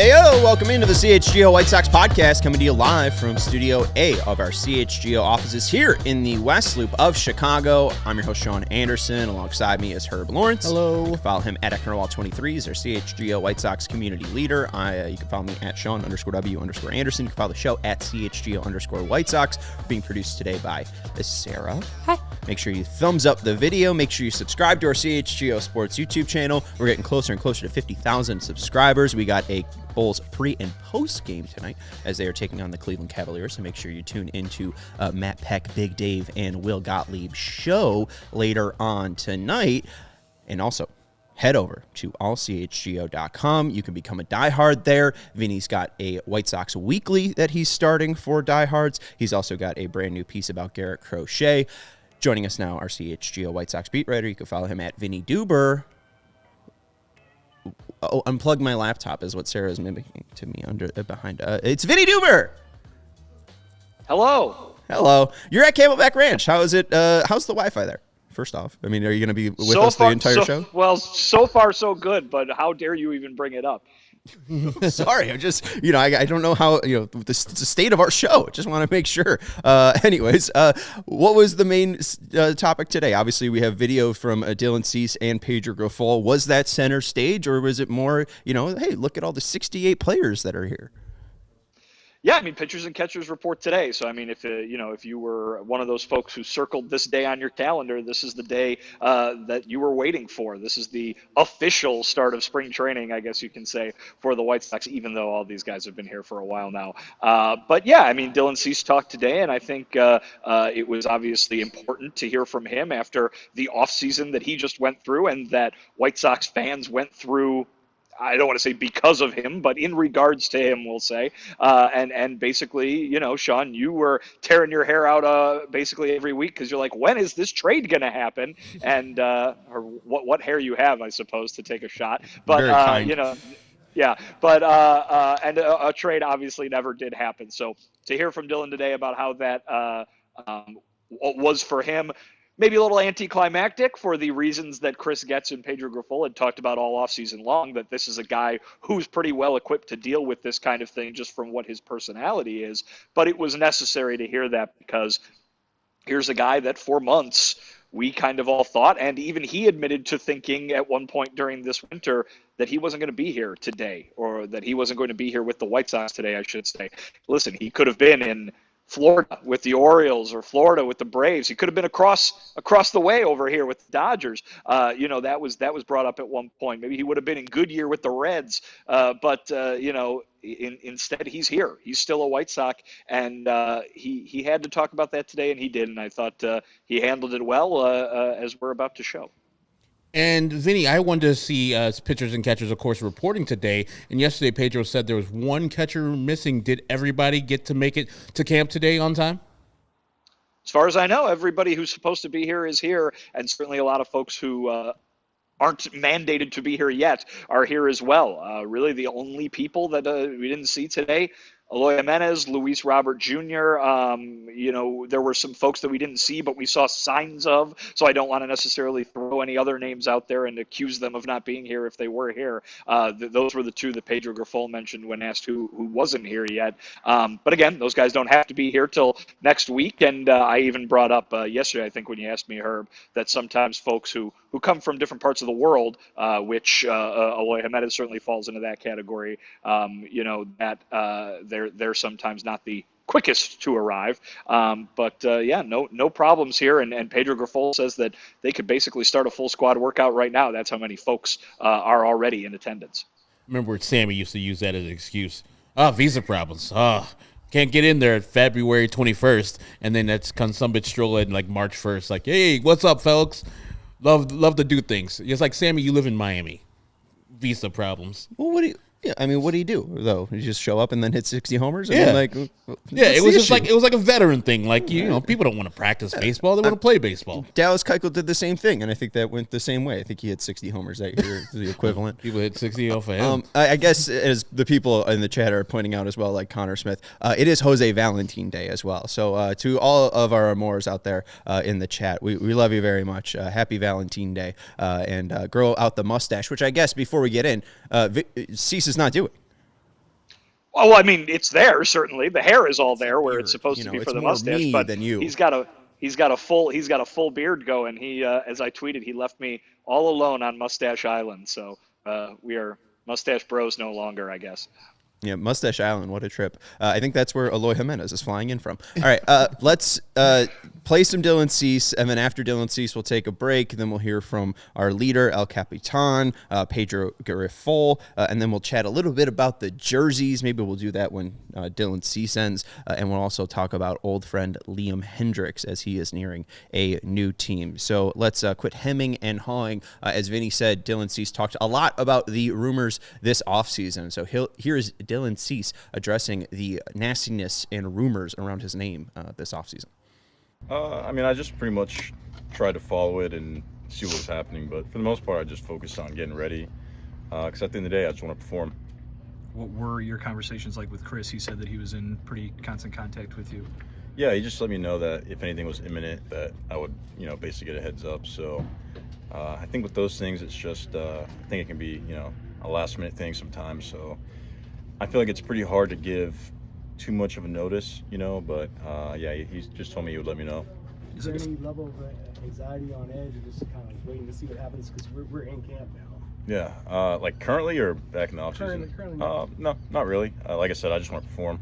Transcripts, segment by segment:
Heyo, welcome into the CHGO White Sox Podcast, coming to you live from Studio A of our CHGO offices here in the West Loop of Chicago. I'm your host, Sean Anderson. Alongside me is Herb Lawrence. Hello. You can follow him at Ecknerwall23. He's our CHGO White Sox community leader. You can follow me at Sean_W_Anderson. You can follow the show at CHGO_White Sox. We're being produced today by Sarah. Hi. Make sure you thumbs up the video. Make sure you subscribe to our CHGO Sports YouTube channel. We're getting closer and closer to 50,000 subscribers. We got a Bulls pre- and post-game tonight as they are taking on the Cleveland Cavaliers. So make sure you tune into Matt Peck, Big Dave, and Will Gottlieb's show later on tonight. And also, head over to allchgo.com. You can become a diehard there. Vinny's got a White Sox weekly that he's starting for diehards. He's also got a brand new piece about Garrett Crochet. Joining us now, our CHGO White Sox beat writer. You can follow him at Vinnie Duber. Oh, unplug my laptop is what Sarah is mimicking to me behind. It's Vinnie Duber. Hello. You're at Camelback Ranch. How is it? How's the Wi-Fi there? First off, I mean, are you going to be with us the entire show? Well, so far so good, but how dare you even bring it up? Sorry, I'm just, I don't know how, the state of our show. Just want to make sure. Anyways, what was the main topic today? Obviously, we have video from Dylan Cease and Pedro Grifol. Was that center stage, or was it more, hey, look at all the 68 players that are here? Yeah, I mean, pitchers and catchers report today. So, I mean, if you were one of those folks who circled this day on your calendar, this is the day that you were waiting for. This is the official start of spring training, I guess you can say, for the White Sox, even though all these guys have been here for a while now. But, yeah, I mean, Dylan Cease talked today, and I think it was obviously important to hear from him after the offseason that he just went through and that White Sox fans went through. I don't want to say because of him, but in regards to him, we'll say. And basically, Sean, you were tearing your hair out basically every week because you're like, when is this trade going to happen? And or what hair you have, I suppose, to take a shot. But, very kind. Yeah, but and a trade obviously never did happen. So to hear from Dylan today about how that was for him, maybe a little anticlimactic for the reasons that Chris Getz and Pedro Grifol had talked about all offseason long, that this is a guy who's pretty well equipped to deal with this kind of thing just from what his personality is. But it was necessary to hear that because here's a guy that for months we kind of all thought, and even he admitted to thinking at one point during this winter that he wasn't going to be here today, or that he wasn't going to be here with the White Sox today, I should say. Listen, he could have been in Florida with the Orioles or Florida with the Braves. He could have been across the way over here with the Dodgers. That was brought up at one point. Maybe he would have been in Goodyear with the Reds. But instead he's here. He's still a White Sox, and he had to talk about that today, and he did. And I thought he handled it well, as we're about to show. And, Vinny, I wanted to see pitchers and catchers, of course, reporting today. And yesterday, Pedro said there was one catcher missing. Did everybody get to make it to camp today on time? As far as I know, everybody who's supposed to be here is here. And certainly a lot of folks who aren't mandated to be here yet are here as well. Really the only people that we didn't see today, Eloy Jimenez, Luis Robert Jr., there were some folks that we didn't see, but we saw signs of, so I don't want to necessarily throw any other names out there and accuse them of not being here if they were here. Those were the two that Pedro Grifol mentioned when asked who wasn't here yet. But again, those guys don't have to be here till next week, and I even brought up yesterday, I think when you asked me, Herb, that sometimes folks who come from different parts of the world, which Eloy Jimenez certainly falls into that category, they're sometimes not the quickest to arrive. No problems here. And Pedro Grifol says that they could basically start a full squad workout right now. That's how many folks are already in attendance. Remember Sammy used to use that as an excuse. Visa problems. Can't get in there at February 21st. And then that's some bitch stroll in like March 1st. Like, hey, what's up, folks? Love to do things. It's like, Sammy, you live in Miami. Visa problems. Well, what do you do though? You just show up and then hit 60 homers? And yeah. Then, It was like a veteran thing. Like, people don't want to practice baseball. They want to play baseball. Dallas Keuchel did the same thing, and I think that went the same way. I think he hit 60 homers that year, the equivalent. People hit 60 off of him. I guess as the people in the chat are pointing out as well, like Connor Smith, it is Jose Valentine Day as well. So to all of our Amores out there in the chat, we love you very much. Happy Valentine Day. And grow out the mustache, which I guess before we get in, Cease is not doing. Well, I mean, it's there certainly. The hair is all there where it's supposed You to know, be it's for the more mustache, me but than you. he's got a full beard going. He, as I tweeted, he left me all alone on Mustache Island. So we are mustache bros no longer, I guess. Yeah, Mustache Island, what a trip. I think that's where Eloy Jimenez is flying in from. All right, let's play some Dylan Cease, and then after Dylan Cease, we'll take a break. Then we'll hear from our leader, El Capitan, Pedro Grifol, and then we'll chat a little bit about the jerseys. Maybe we'll do that when Dylan Cease ends, and we'll also talk about old friend Liam Hendricks as he is nearing a new team. So let's quit hemming and hawing. As Vinny said, Dylan Cease talked a lot about the rumors this offseason. So here's Dylan Cease addressing the nastiness and rumors around his name this offseason. I mean, I just pretty much tried to follow it and see what was happening, but for the most part, I just focused on getting ready because at the end of the day, I just want to perform. What were your conversations like with Chris? He said that he was in pretty constant contact with you. Yeah, he just let me know that if anything was imminent, that I would, basically get a heads up. So I think with those things, it's just, I think it can be, a last minute thing sometimes. So I feel like it's pretty hard to give too much of a notice, but yeah, he just told me he would let me know. Is there any level of anxiety on edge, or just kind of waiting to see what happens? Because we're in camp now. Yeah, like currently or back in the offseason? Currently. No, not really. Like I said, I just want to perform.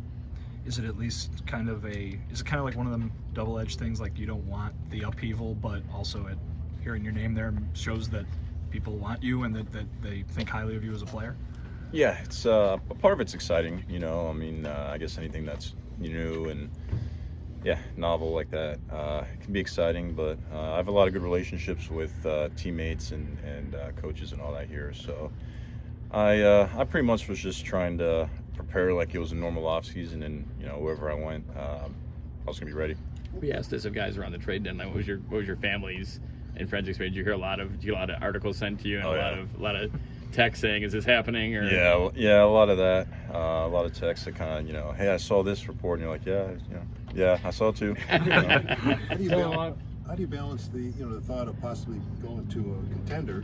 Is it at least kind of like one of them double-edged things, like you don't want the upheaval, but also hearing your name there shows that people want you and that they think highly of you as a player? Yeah, it's a part of it's exciting, I mean, I guess anything that's new and novel like that it can be exciting, but I have a lot of good relationships with teammates and coaches and all that here, so I pretty much was just trying to prepare like it was a normal off season, and wherever I went, I was gonna be ready. We asked this of guys around the trade deadline. What was your family's and friends' experience? Did you hear a lot of articles sent to you and a lot of text saying, "Is this happening?" Or yeah, a lot of that, a lot of texts that kind of hey, I saw this report, and you're like, yeah, I saw it too. How do you balance the the thought of possibly going to a contender,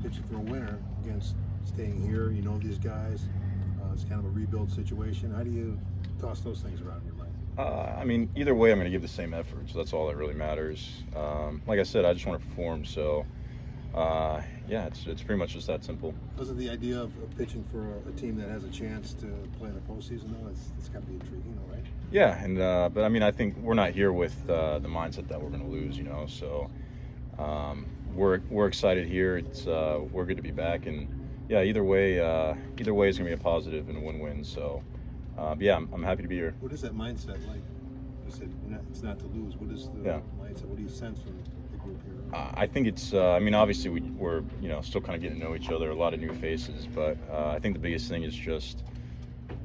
pitching for a winner against staying here? These guys, it's kind of a rebuild situation. How do you toss those things around in your mind? I mean, either way, I'm going to give the same effort, so that's all that really matters. Like I said, I just want to perform, so it's pretty much just that simple. Wasn't the idea of pitching for a team that has a chance to play in the postseason, though? It's got to be intriguing, right? Yeah, and but I mean, I think we're not here with the mindset that we're going to lose, so we're excited here. It's we're good to be back, and either way is going to be a positive and a win-win. So I'm happy to be here. What is that mindset like? You said it's not to lose. What is the mindset? What do you sense from the group here? I think it's. I mean, obviously we're still kind of getting to know each other. A lot of new faces, but I think the biggest thing is just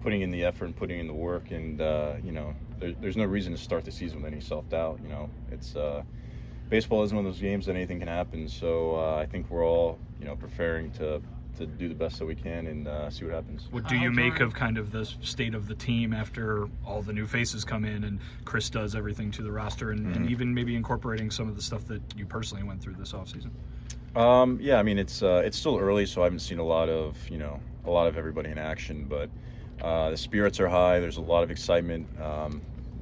putting in the effort and putting in the work. And there's no reason to start the season with any self-doubt. It's baseball is one of those games that anything can happen. So I think we're all preparing to do the best that we can and see what happens. What do you make of kind of the state of the team after all the new faces come in and Chris does everything to the roster and even maybe incorporating some of the stuff that you personally went through this offseason? I mean, it's still early, so I haven't seen a lot of everybody in action, but the spirits are high. There's a lot of excitement, a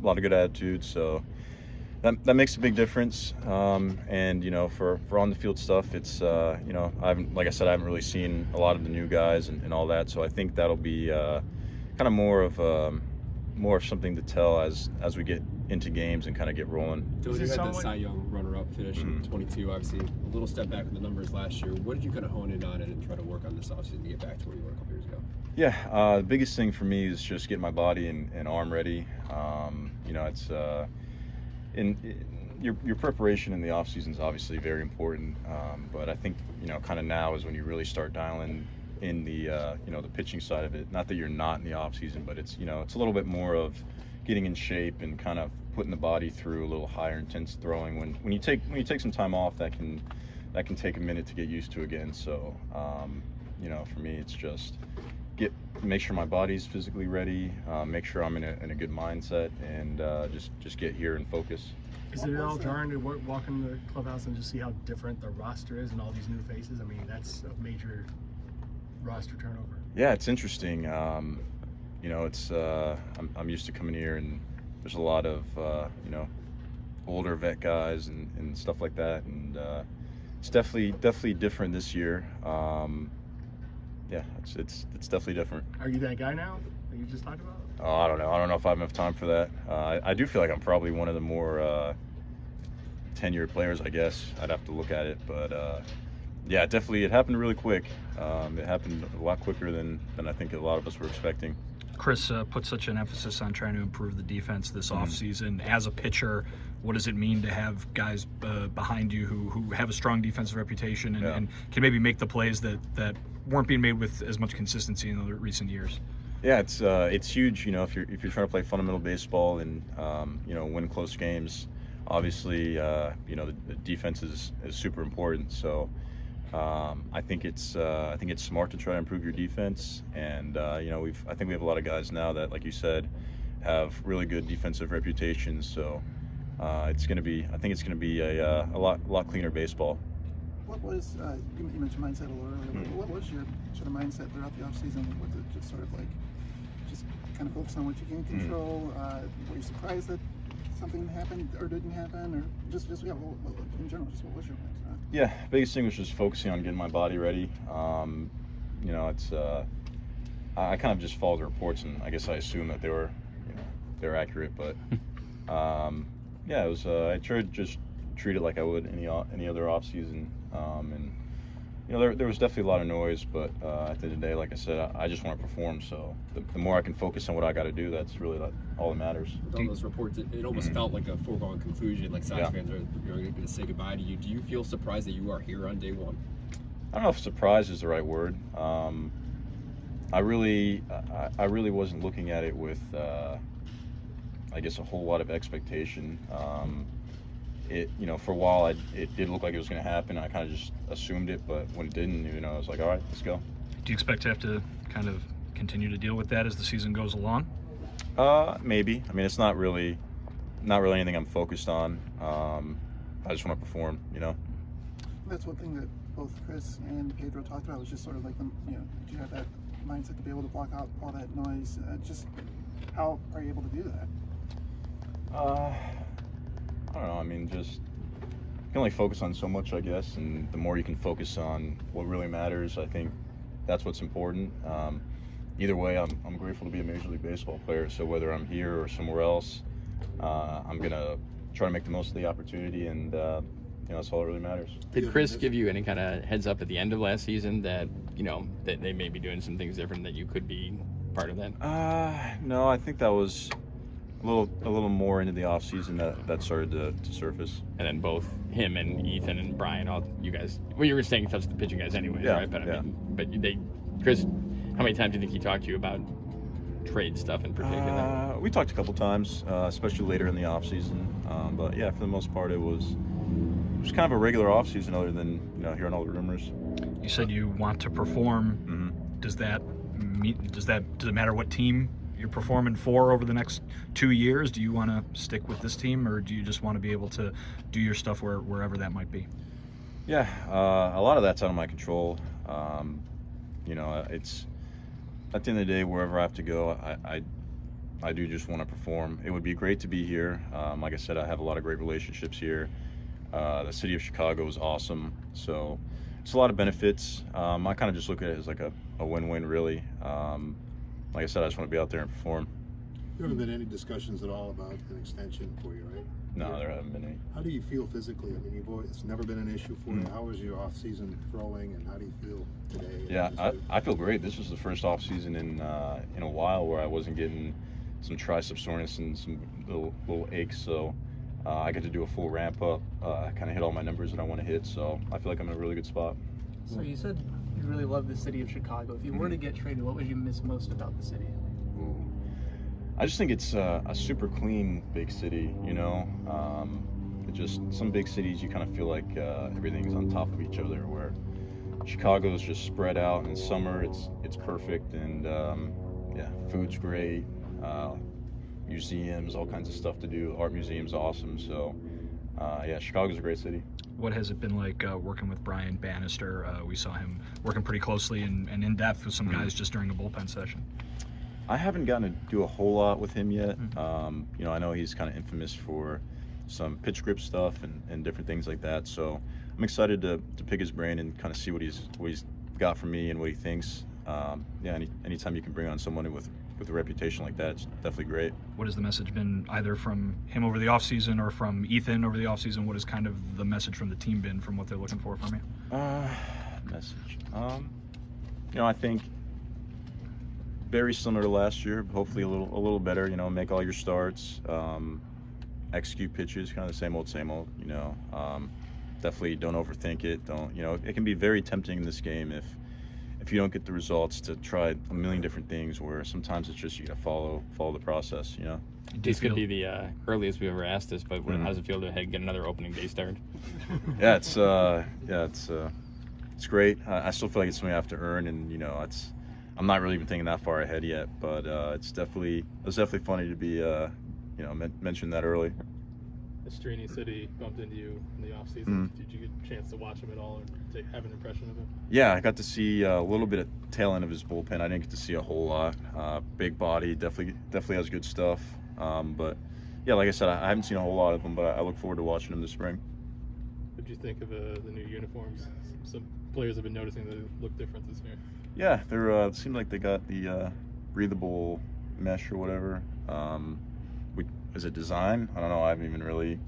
lot of good attitude, so that makes a big difference. And for on the field stuff, it's I haven't really seen a lot of the new guys and all that, so I think that'll be kind of more of something to tell as we get into games and kind of get rolling. Dylan, you had the Cy Young runner-up finish in 22, obviously a little step back in the numbers last year. What did you kind of hone in on it and try to work on this offseason to get back to where you were a couple years ago? Yeah, the biggest thing for me is just getting my body and arm ready. It's your preparation in the off season is obviously very important, but I think kind of now is when you really start dialing in the the pitching side of it. Not that you're not in the off season, but it's it's a little bit more of getting in shape and kind of putting the body through a little higher intense throwing. When you take some time off, that can take a minute to get used to again. So for me, it's just make sure my body's physically ready, make sure I'm in a good mindset, and just get here and focus. Is it at all jarring to walk in the clubhouse and just see how different the roster is and all these new faces? I mean, that's a major roster turnover. Yeah, it's interesting. it's I'm used to coming here, and there's a lot of older vet guys and stuff like that, and it's definitely different this year. It's definitely different. Are you that guy now that you just talked about? Oh, I don't know if I have enough time for that. I do feel like I'm probably one of the more tenured players, I guess. I'd have to look at it, but definitely it happened really quick. It happened a lot quicker than I think a lot of us were expecting. Chris put such an emphasis on trying to improve the defense this offseason. As a pitcher, what does it mean to have guys behind you who have a strong defensive reputation and can maybe make the plays that weren't being made with as much consistency in the recent years? Yeah, it's huge. If you're trying to play fundamental baseball and win close games, obviously the defense is super important. So I think it's smart to try to improve your defense, and I think we have a lot of guys now that, like you said, have really good defensive reputations. So it's going to be a lot cleaner baseball. What was you mentioned mindset a little earlier? What was your sort of mindset throughout the offseason? Was it just sort of like just kind of focus on what you can control? Were you surprised that something happened or didn't happen, or just in general, just what was your mindset? Yeah, biggest thing was just focusing on getting my body ready. It's I kind of just followed the reports, and I guess I assumed that they were accurate, but it was I tried to just treat it like I would any other off season, and there was definitely a lot of noise, but at the end of the day, like I said, I just want to perform. So the more I can focus on what I got to do, that's really all that matters. With all those reports, it almost felt like a foregone conclusion, like Sox fans are going to say goodbye to you. Do you feel surprised that you are here on day one? I don't know if surprise is the right word. I really wasn't looking at it with I guess a whole lot of expectation. For a while, it did look like it was going to happen. I kind of just assumed it, but when it didn't, I was like, all right, let's go. Do you expect to have to kind of continue to deal with that as the season goes along? Maybe. I mean, it's not really anything I'm focused on. I just want to perform, That's one thing that both Chris and Pedro talked about, was just sort of like, do you have that mindset to be able to block out all that noise? Just how are you able to do that? I don't know. I mean, just you can only focus on so much, I guess, and the more you can focus on what really matters, I think that's what's important. Either way, I'm grateful to be a Major League Baseball player. So whether I'm here or somewhere else, I'm gonna try to make the most of the opportunity, and that's all that really matters. Did Chris give you any kind of heads up at the end of last season that that they may be doing some things different, that you could be part of that? No, I think that was a little more into the off season that started to surface. And then both him and Ethan and Brian, all you guys. Well, you were saying touch the pitching guys anyway, right? But I mean, Chris, how many times do you think he talked to you about trade stuff in particular? We talked a couple times, especially later in the off season. But yeah, for the most part, it was kind of a regular off season, other than hearing all the rumors. You said you want to perform. Mm-hmm. Does it matter what team you're performing for over the next 2 years? Do you want to stick with this team, or do you just want to be able to do your stuff wherever that might be? Yeah, a lot of that's out of my control. It's at the end of the day, wherever I have to go, I do just want to perform. It would be great to be here. Like I said, I have a lot of great relationships here. The city of Chicago is awesome, so it's a lot of benefits. I kind of just look at it as like a win-win, really. Like I said, I just want to be out there and perform. There haven't been any discussions at all about an extension for you, right? No, there haven't been any. How do you feel physically? I mean, it's never been an issue for you. How was your off-season throwing, and how do you feel today? Yeah, I feel great. This was the first off-season in a while where I wasn't getting some tricep soreness and some little aches. So I get to do a full ramp up. I kind of hit all my numbers that I want to hit. So I feel like I'm in a really good spot. So you said you really love the city of Chicago. If you were to get traded, what would you miss most about the city? Ooh. I just think it's a super clean big city, just some big cities you kind of feel like everything's on top of each other, where Chicago's just spread out. In summer it's perfect, and food's great, museums, all kinds of stuff to do. Art museum's awesome. So Chicago's a great city. What has it been like working with Brian Bannister? We saw him working pretty closely and in depth with some guys just during a bullpen session. I haven't gotten to do a whole lot with him yet. You know, I know he's kind of infamous for some pitch grip stuff and different things like that. So I'm excited to pick his brain and kind of see what he's got from me and what he thinks. Yeah, anytime you can bring on someone with a reputation like that, it's definitely great. What has the message been either from him over the offseason or from Ethan over the offseason? What has kind of the message from the team been from what they're looking for from you? Message. You know, I think very similar to last year, but hopefully a little better. You know, make all your starts, execute pitches, kind of the same old. You know, definitely don't overthink it. Don't, you know, it can be very tempting in this game if you don't get the results to try a million different things, where sometimes it's just you gotta follow the process, you know. This could be the earliest we've ever asked this, but how does it feel to get another opening day start? Yeah, it's great. I still feel like it's something I have to earn, and you know, I'm not really even thinking that far ahead yet, but it was definitely funny to be you know, mention that early. Estrini said he bumped into you in the offseason. Did you get a chance to watch him at all or have an impression of him? Yeah, I got to see a little bit of tail end of his bullpen. I didn't get to see a whole lot. Big body, definitely has good stuff. But yeah, like I said, I haven't seen a whole lot of him, but I look forward to watching him this spring. What did you think of the new uniforms? Some players have been noticing that they look different this year. Yeah, it seemed like they got the breathable mesh or whatever. Is it design? I don't know. I haven't even really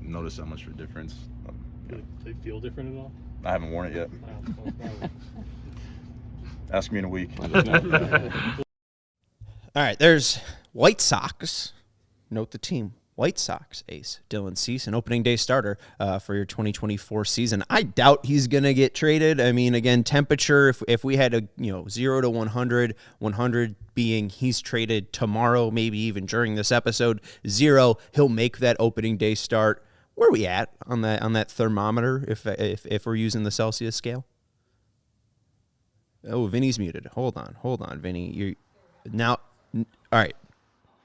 noticed that much of a difference. Do they feel different at all? I haven't worn it yet. Ask me in a week. All right, there's White Sox. Note the team. White Sox ace Dylan Cease, an opening day starter for your 2024 season. I doubt he's going to get traded. I mean, again, temperature, if we had a 0 to 100, 100 being he's traded tomorrow, maybe even during this episode, 0, he'll make that opening day start. Where are we at on that thermometer if we're using the Celsius scale? Oh, Vinny's muted. Hold on, Vinny. You're now all right.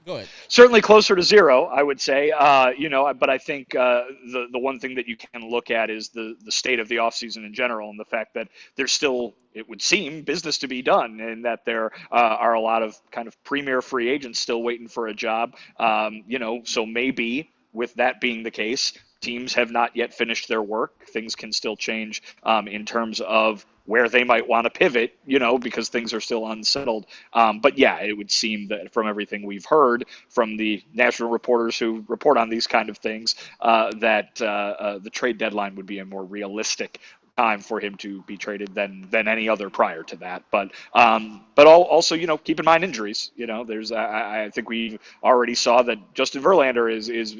Go ahead. Certainly closer to 0, I would say. But I think the one thing that you can look at is the state of the offseason in general, and the fact that there's still, it would seem, business to be done, and that there are a lot of kind of premier free agents still waiting for a job. So maybe with that being the case, teams have not yet finished their work. Things can still change in terms of where they might want to pivot, because things are still unsettled. But yeah, it would seem that from everything we've heard from the national reporters who report on these kind of things, that the trade deadline would be a more realistic time for him to be traded than any other prior to that. But also, keep in mind injuries. There's I think we already saw that Justin Verlander is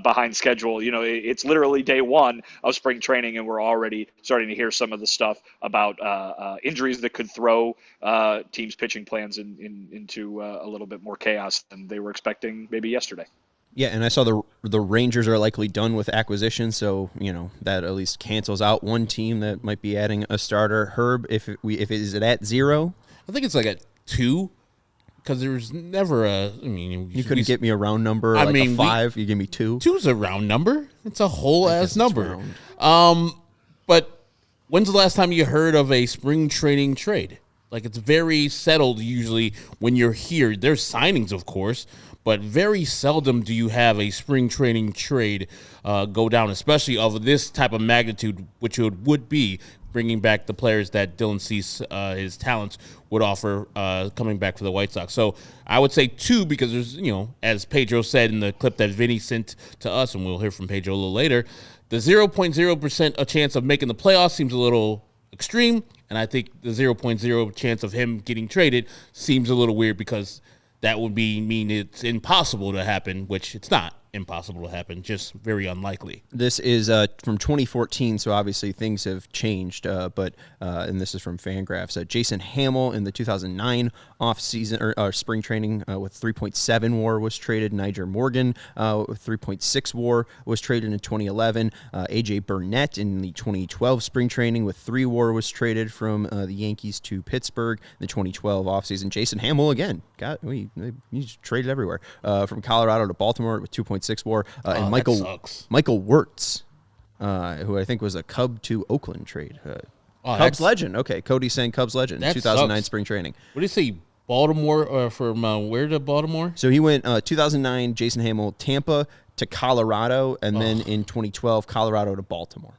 behind schedule. It's literally day 1 of spring training, and we're already starting to hear some of the stuff about injuries that could throw teams' pitching plans into a little bit more chaos than they were expecting maybe yesterday. Yeah, and I saw the Rangers are likely done with acquisition, so that at least cancels out one team that might be adding a starter. Herb, is it at 0? I think it's like at 2, because there's never a. I mean, you couldn't get me a round number. A 5. You give me 2. 2's a round number. It's a whole ass number. But when's the last time you heard of a spring training trade? Like, it's very settled usually when you're here. There's signings, of course, but very seldom do you have a spring training trade go down, especially of this type of magnitude, which it would be bringing back the players that Dylan Cease, his talents, would offer coming back for the White Sox. So I would say 2 because there's, as Pedro said in the clip that Vinny sent to us, and we'll hear from Pedro a little later, the 0.0% a chance of making the playoffs seems a little extreme, and I think the 0.0 chance of him getting traded seems a little weird because that would mean it's impossible to happen, which it's not impossible to happen, just very unlikely. This is from 2014, so obviously things have changed, and this is from Fangraphs. Jason Hamill in the 2009 off-season or spring training with 3.7 WAR was traded. Niger Morgan with 3.6 WAR was traded in 2011. AJ Burnett in the 2012 spring training with 3 WAR was traded from the Yankees to Pittsburgh. In the 2012 offseason, Jason Hamill again he's traded everywhere from Colorado to Baltimore with 2.6 WAR, and Michael Wirtz, who I think was a Cub to Oakland trade. Cubs legend. Okay, Cody's saying Cubs legend. 2009 spring training. What do you say? Baltimore from where to Baltimore? So he went 2009, Jason Hamill, Tampa to Colorado, and then in 2012, Colorado to Baltimore.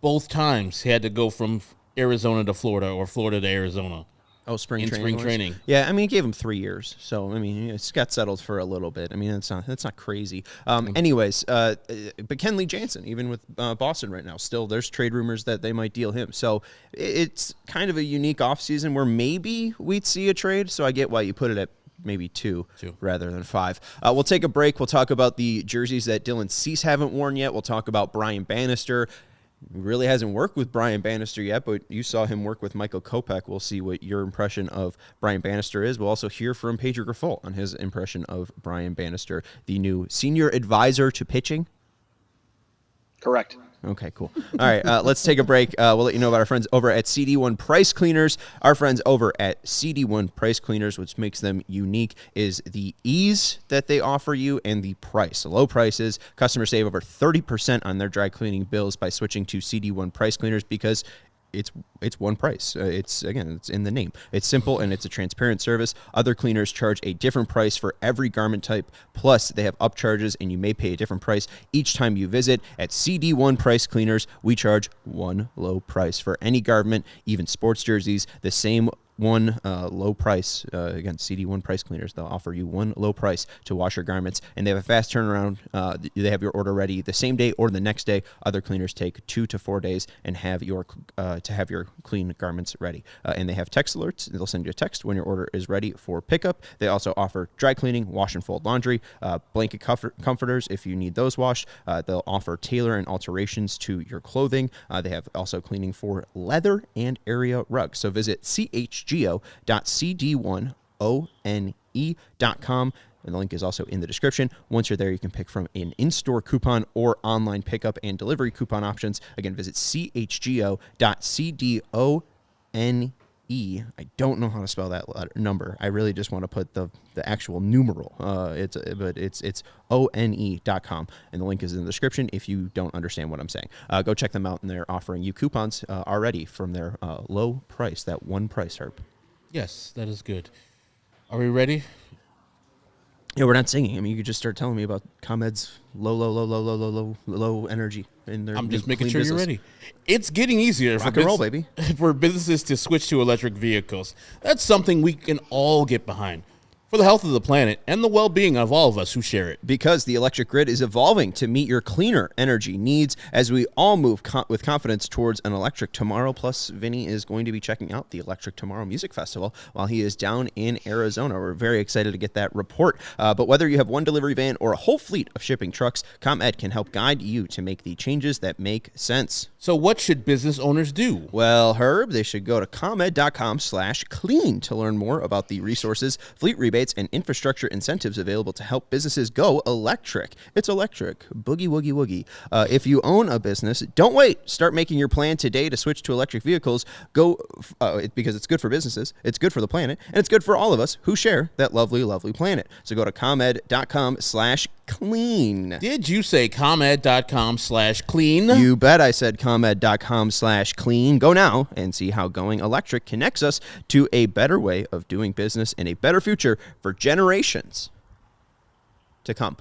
Both times he had to go from Arizona to Florida or Florida to Arizona. Oh, spring training. training. Yeah, I mean, he gave him 3 years, so I mean, it's got settled for a little bit. I mean, that's not crazy. Anyways, but Kenley Jansen, even with Boston right now, still there's trade rumors that they might deal him. So it's kind of a unique offseason where maybe we'd see a trade. So I get why you put it at maybe two rather than 5. We'll take a break. We'll talk about the jerseys that Dylan Cease haven't worn yet. We'll talk about Brian Bannister. He really hasn't worked with Brian Bannister yet, but you saw him work with Michael Kopech. We'll see what your impression of Brian Bannister is. We'll also hear from Pedro Grifol on his impression of Brian Bannister, the new senior advisor to pitching. Correct. Okay, cool. All right, let's take a break. We'll let you know about our friends over at CD1 Price Cleaners. Our friends over at CD1 Price Cleaners, which makes them unique, is the ease that they offer you and the price. Low prices. Customers save over 30% on their dry cleaning bills by switching to CD1 Price Cleaners because it's one price. It's in the name. It's simple and it's a transparent service. Other cleaners charge a different price for every garment type. Plus, they have upcharges and you may pay a different price each time you visit. At CD1 Price Cleaners, we charge one low price for any garment, even sports jerseys. The same one low price. Again, CD1 Price Cleaners. They'll offer you one low price to wash your garments, and they have a fast turnaround. They have your order ready the same day or the next day. Other cleaners take 2 to 4 days and have your clean garments ready. And they have text alerts. They'll send you a text when your order is ready for pickup. They also offer dry cleaning, wash and fold laundry, blanket comforters if you need those washed. They'll offer tailor and alterations to your clothing. They have also cleaning for leather and area rugs. So visit chgo.cd1one.com. And the link is also in the description. Once you're there, you can pick from an in-store coupon or online pickup and delivery coupon options. Again, visit chgo.cdone. I don't know how to spell that number. I really just want to put the actual numeral. It's one.com, and the link is in the description if you don't understand what I'm saying. Go check them out, and they're offering you coupons already from their low price, that one price, Herb. Yes, that is good. Are we ready? Yeah, we're not singing. I mean, you could just start telling me about ComEd's low energy in their. I'm just making sure business. you're ready. It's getting easier Rock and roll, baby. For businesses to switch to electric vehicles. That's something we can all get behind. For the health of the planet and the well-being of all of us who share it. Because the electric grid is evolving to meet your cleaner energy needs as we all move with confidence towards an electric tomorrow. Plus, Vinnie is going to be checking out the Electric Tomorrow Music Festival while he is down in Arizona. We're very excited to get that report. But whether you have one delivery van or a whole fleet of shipping trucks, ComEd can help guide you to make the changes that make sense. So what should business owners do? Well, Herb, they should go to ComEd.com/clean to learn more about the resources, fleet rebates, and infrastructure incentives available to help businesses go electric. It's electric. Boogie, woogie, woogie. If you own a business, don't wait. Start making your plan today to switch to electric vehicles. Because it's good for businesses, it's good for the planet, and it's good for all of us who share that lovely, lovely planet. So go to ComEd.com/clean. Did you say ComEd.com/clean? You bet I said ComEd.com/clean. Go now and see how going electric connects us to a better way of doing business and a better future for generations to come.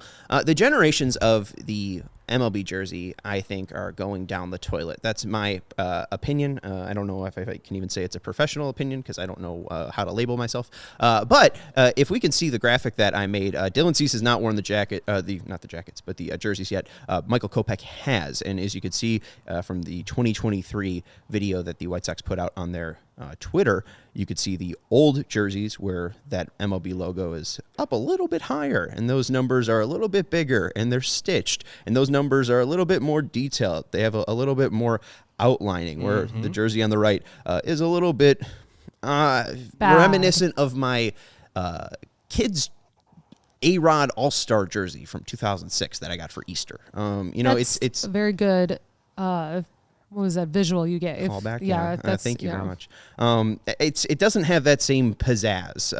The generations of the MLB jersey, I think, are going down the toilet. That's my opinion. I don't know if I can even say it's a professional opinion because I don't know how to label myself. But if we can see the graphic that I made, Dylan Cease has not worn the jacket, not the jackets, but the jerseys yet. Michael Kopech has, and as you can see from the 2023 video that the White Sox put out on their Twitter, you could see the old jerseys where that MLB logo is up a little bit higher, and those numbers are a little bit bigger, and they're stitched, and those numbers are a little bit more detailed. They have a little bit more outlining, where the jersey on the right is a little bit reminiscent of my kids' A-Rod All-Star jersey from 2006 that I got for Easter. It's a very good. What was that visual you gave? Callback. Yeah. Thank you very much. It doesn't have that same pizzazz.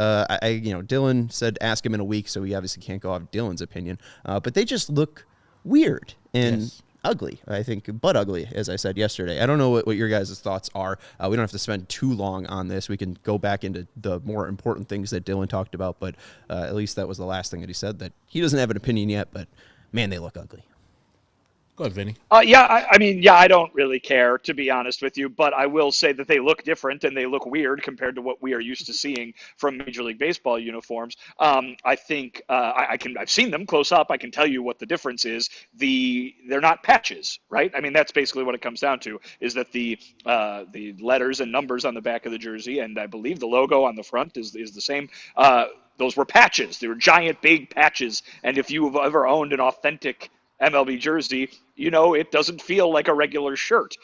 Dylan said ask him in a week, so we obviously can't go off Dylan's opinion. But they just look weird, and ugly. I think, but ugly, as I said yesterday. I don't know what your guys' thoughts are. We don't have to spend too long on this. We can go back into the more important things that Dylan talked about, but at least that was the last thing that he said, that he doesn't have an opinion yet, but man, they look ugly. Go ahead, Vinny. I don't really care, to be honest with you, but I will say that they look different and they look weird compared to what we are used to seeing from Major League Baseball uniforms. I think I've seen them close up. I can tell you what the difference is. They're not patches, right? I mean, that's basically what it comes down to, is that the letters and numbers on the back of the jersey, and I believe the logo on the front is the same. Those were patches. They were giant, big patches. And if you've ever owned an authentic MLB jersey, it doesn't feel like a regular shirt.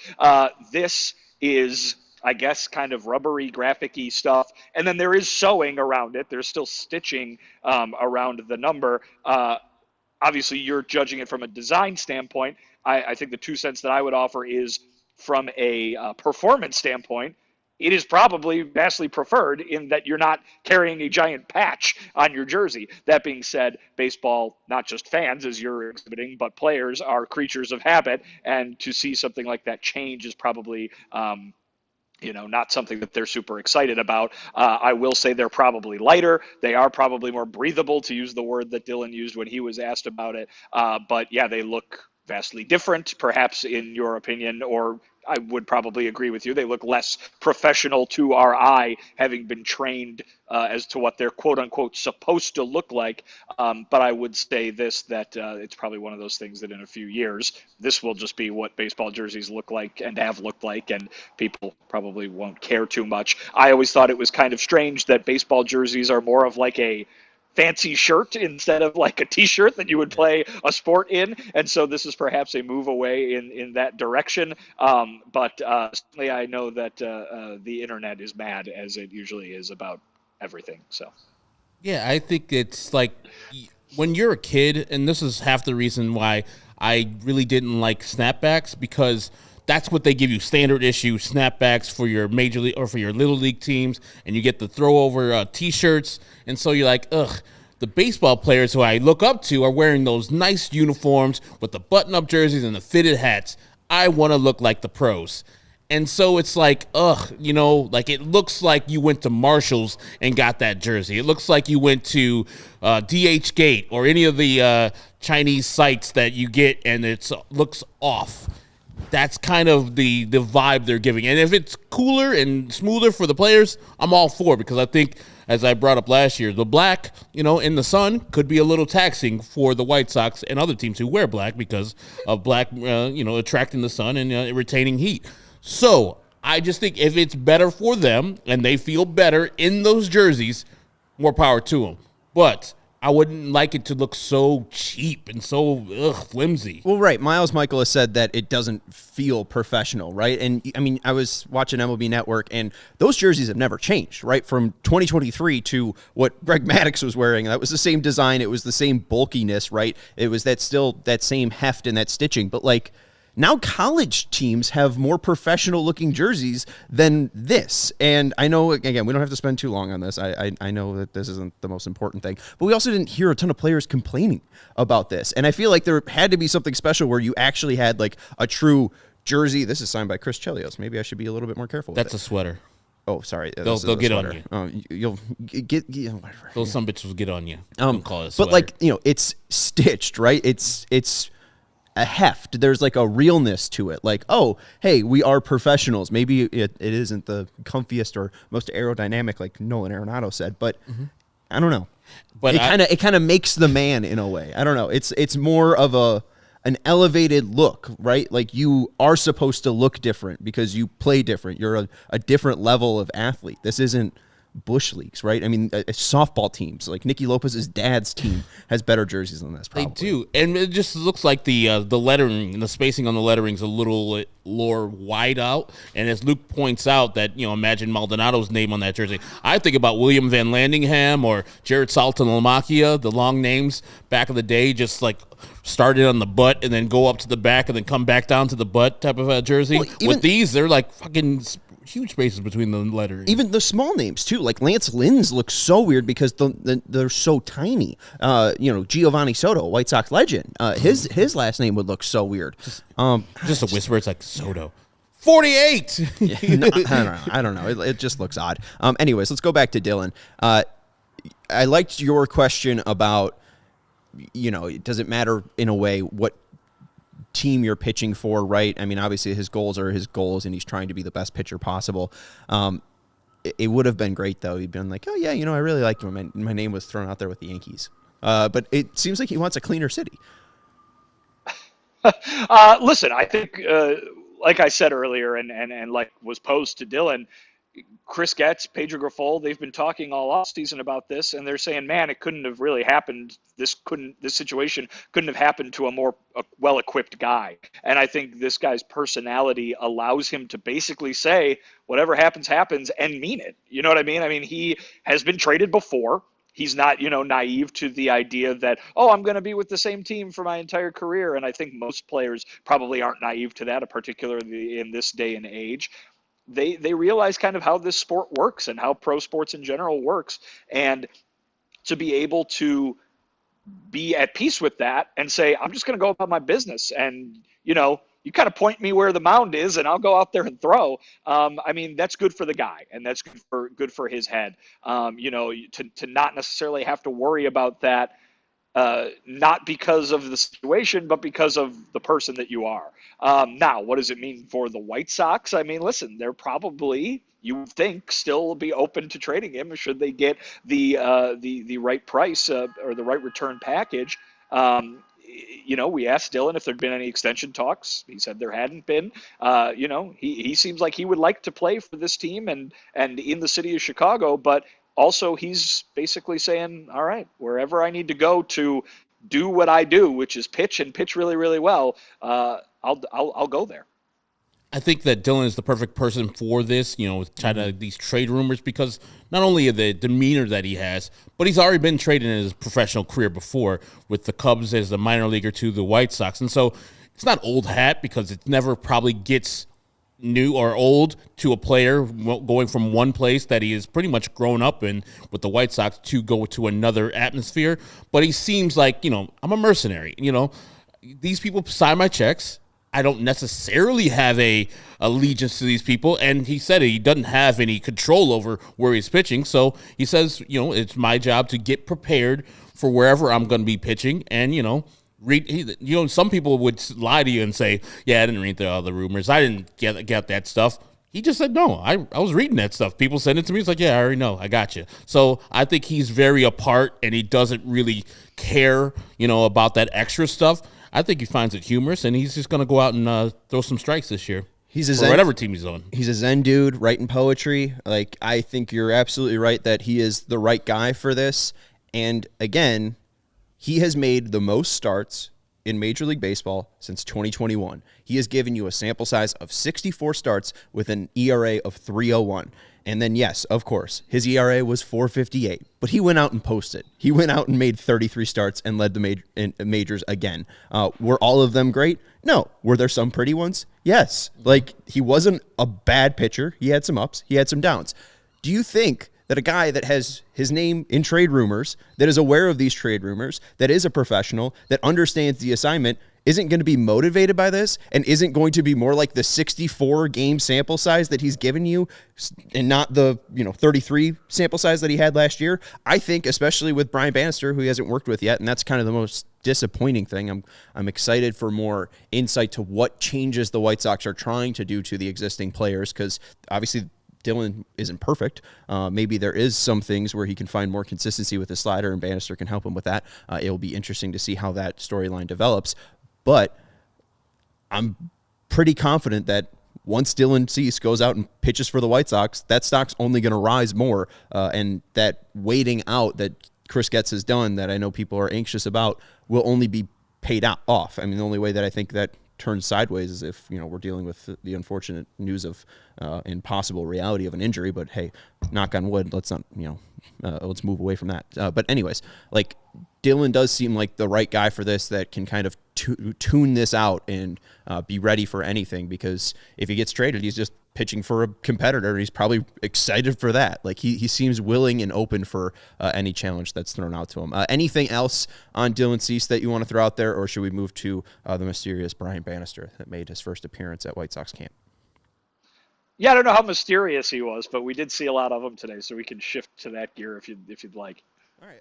This is, I guess, kind of rubbery, graphic-y stuff. And then there is sewing around it. There's still stitching around the number. Obviously, you're judging it from a design standpoint. I think the 2 cents that I would offer is from a performance standpoint. It is probably vastly preferred in that you're not carrying a giant patch on your jersey. That being said, baseball, not just fans as you're exhibiting, but players are creatures of habit. And to see something like that change is probably, not something that they're super excited about. I will say they're probably lighter. They are probably more breathable, to use the word that Dylan used when he was asked about it. But yeah, they look vastly different, perhaps in your opinion, or I would probably agree with you. They look less professional to our eye, having been trained as to what they're quote unquote supposed to look like. But I would say this, that it's probably one of those things that in a few years, this will just be what baseball jerseys look like and have looked like, and people probably won't care too much. I always thought it was kind of strange that baseball jerseys are more of like a fancy shirt instead of like a t-shirt that you would play a sport in, and so this is perhaps a move away in that direction, but certainly I know that the internet is mad, as it usually is, about everything. So yeah, I think it's like when you're a kid, and this is half the reason why I really didn't like snapbacks, because that's what they give you, standard issue snapbacks for your major league or for your little league teams, and you get the throw over t-shirts. And so you're like, ugh, the baseball players who I look up to are wearing those nice uniforms with the button-up jerseys and the fitted hats. I want to look like the pros. And so it's like, like it looks like you went to Marshall's and got that jersey. It looks like you went to DH Gate or any of the Chinese sites that you get, and it looks off. That's kind of the vibe they're giving. And if it's cooler and smoother for the players, I'm all for it, because I think, as I brought up last year, the black, in the sun could be a little taxing for the White Sox and other teams who wear black, because of black, attracting the sun and retaining heat. So I just think if it's better for them and they feel better in those jerseys, more power to them. But I wouldn't like it to look so cheap and so flimsy. Well, right. Miles Michael has said that it doesn't feel professional, right? And, I mean, I was watching MLB Network, and those jerseys have never changed, right? From 2023 to what Greg Maddux was wearing, that was the same design. It was the same bulkiness, right? It was that same heft and that stitching. But, like, now college teams have more professional-looking jerseys than this. And I know, again, we don't have to spend too long on this. I know that this isn't the most important thing. But we also didn't hear a ton of players complaining about this. And I feel like there had to be something special where you actually had, like, a true jersey. This is signed by Chris Chelios. Maybe I should be a little bit more careful with That's a sweater. Oh, sorry. They'll get on you. You'll get whatever. Those some bitches will get on you. Don't call it a sweater. But, like, it's stitched, right? It's a heft. There's like a realness to it. Like, oh, hey, we are professionals. Maybe it isn't the comfiest or most aerodynamic, like Nolan Arenado said, but I don't know. But it kind of makes the man in a way. I don't know. It's more of an elevated look, right? Like, you are supposed to look different because you play different. You're a different level of athlete. This isn't bush leagues, right? I mean, softball teams, like Nicky Lopez's dad's team, has better jerseys than this, probably. They do, and it just looks like the lettering and the spacing on the lettering is a little more wide out. And as Luke points out, that imagine Maldonado's name on that jersey. I think about William Van Landingham or Jared Saltalamacchia, the long names back in the day, just like started on the butt and then go up to the back and then come back down to the butt type of a jersey. Well, with these, they're like fucking huge spaces between the letters. Even the small names too, like Lance Lynn's looks so weird because they're so tiny. Giovanni Soto, White Sox legend, his last name would look so weird. Just a whisper. It's like Soto. 48. I don't know. It just looks odd. Anyways, let's go back to Dylan. I liked your question about, does it matter in a way what team you're pitching for, right? I mean, obviously his goals are his goals, and he's trying to be the best pitcher possible. It would have been great, though. He'd been like, oh, yeah, I really liked him. My name was thrown out there with the Yankees. But it seems like he wants a cleaner city. Listen, I think, like I said earlier, and like was posed to Dylan, Chris Getz, Pedro Grifol, they've been talking all offseason about this, and they're saying, man, it couldn't have really happened. This situation couldn't have happened to a more well-equipped guy. And I think this guy's personality allows him to basically say whatever happens, happens, and mean it. You know what I mean? I mean, he has been traded before. He's not, naive to the idea that, I'm going to be with the same team for my entire career. And I think most players probably aren't naive to that, particularly in this day and age. They realize kind of how this sport works and how pro sports in general works. And to be able to be at peace with that and say, I'm just going to go about my business. And, you kind of point me where the mound is and I'll go out there and throw. I mean, that's good for the guy, and that's good for his head. To not necessarily have to worry about that, not because of the situation, but because of the person that you are. Now, what does it mean for the White Sox? I mean, listen, they're probably, you would think, still be open to trading him should they get the right price or the right return package. We asked Dylan if there'd been any extension talks. He said there hadn't been. He seems like he would like to play for this team and in the city of Chicago, but also he's basically saying, all right, wherever I need to go to do what I do, which is pitch and pitch really, really well, I'll go there. I think that Dylan is the perfect person for this, with kind of these trade rumors, because not only of the demeanor that he has, but he's already been traded in his professional career before with the Cubs as a minor leaguer to the White Sox. And so it's not old hat, because it never probably gets new or old to a player going from one place that he has pretty much grown up in with the White Sox to go to another atmosphere. But he seems like, I'm a mercenary. These people sign my checks. I don't necessarily have a allegiance to these people. And he said he doesn't have any control over where he's pitching. So he says, it's my job to get prepared for wherever I'm going to be pitching. And, some people would lie to you and say, yeah, I didn't read all the rumors. I didn't get that stuff. He just said, no, I was reading that stuff. People send it to me. It's like, yeah, I already know. I got you. So I think he's very apart, and he doesn't really care, about that extra stuff. I think he finds it humorous, and he's just going to go out and throw some strikes this year. He's a whatever team he's on. He's a Zen dude writing poetry. Like, I think you're absolutely right that he is the right guy for this. And again, he has made the most starts in Major League Baseball since 2021. He has given you a sample size of 64 starts with an ERA of 3.01. And then, yes, of course, his ERA was 4.58, but he went out and posted. He went out and made 33 starts and led the majors again. Were all of them great? No. Were there some pretty ones? Yes. Like, he wasn't a bad pitcher. He had some ups. He had some downs. Do you think that a guy that has his name in trade rumors, that is aware of these trade rumors, that is a professional, that understands the assignment, isn't going to be motivated by this and isn't going to be more like the 64-game sample size that he's given you and not the 33 sample size that he had last year? I think, especially with Brian Bannister, who he hasn't worked with yet, and that's kind of the most disappointing thing. I'm excited for more insight to what changes the White Sox are trying to do to the existing players, because obviously Dylan isn't perfect. Maybe there is some things where he can find more consistency with his slider, and Bannister can help him with that. It'll be interesting to see how that storyline develops. But I'm pretty confident that once Dylan Cease goes out and pitches for the White Sox, that stock's only going to rise more. And that waiting out that Chris Getz has done, that I know people are anxious about, will only be paid off. I mean, the only way that I think that turns sideways is if we're dealing with the unfortunate news of and possible reality of an injury. But hey, knock on wood, let's not let's move away from that. But anyways, like, Dylan does seem like the right guy for this, that can kind of tune this out and be ready for anything, because if he gets traded, he's just pitching for a competitor. He's probably excited for that. Like he seems willing and open for any challenge that's thrown out to him. Anything else on Dylan Cease that you want to throw out there, or should we move to the mysterious Brian Bannister that made his first appearance at White Sox camp? Yeah, I don't know how mysterious he was, but we did see a lot of him today, so we can shift to that gear if you'd like. All right.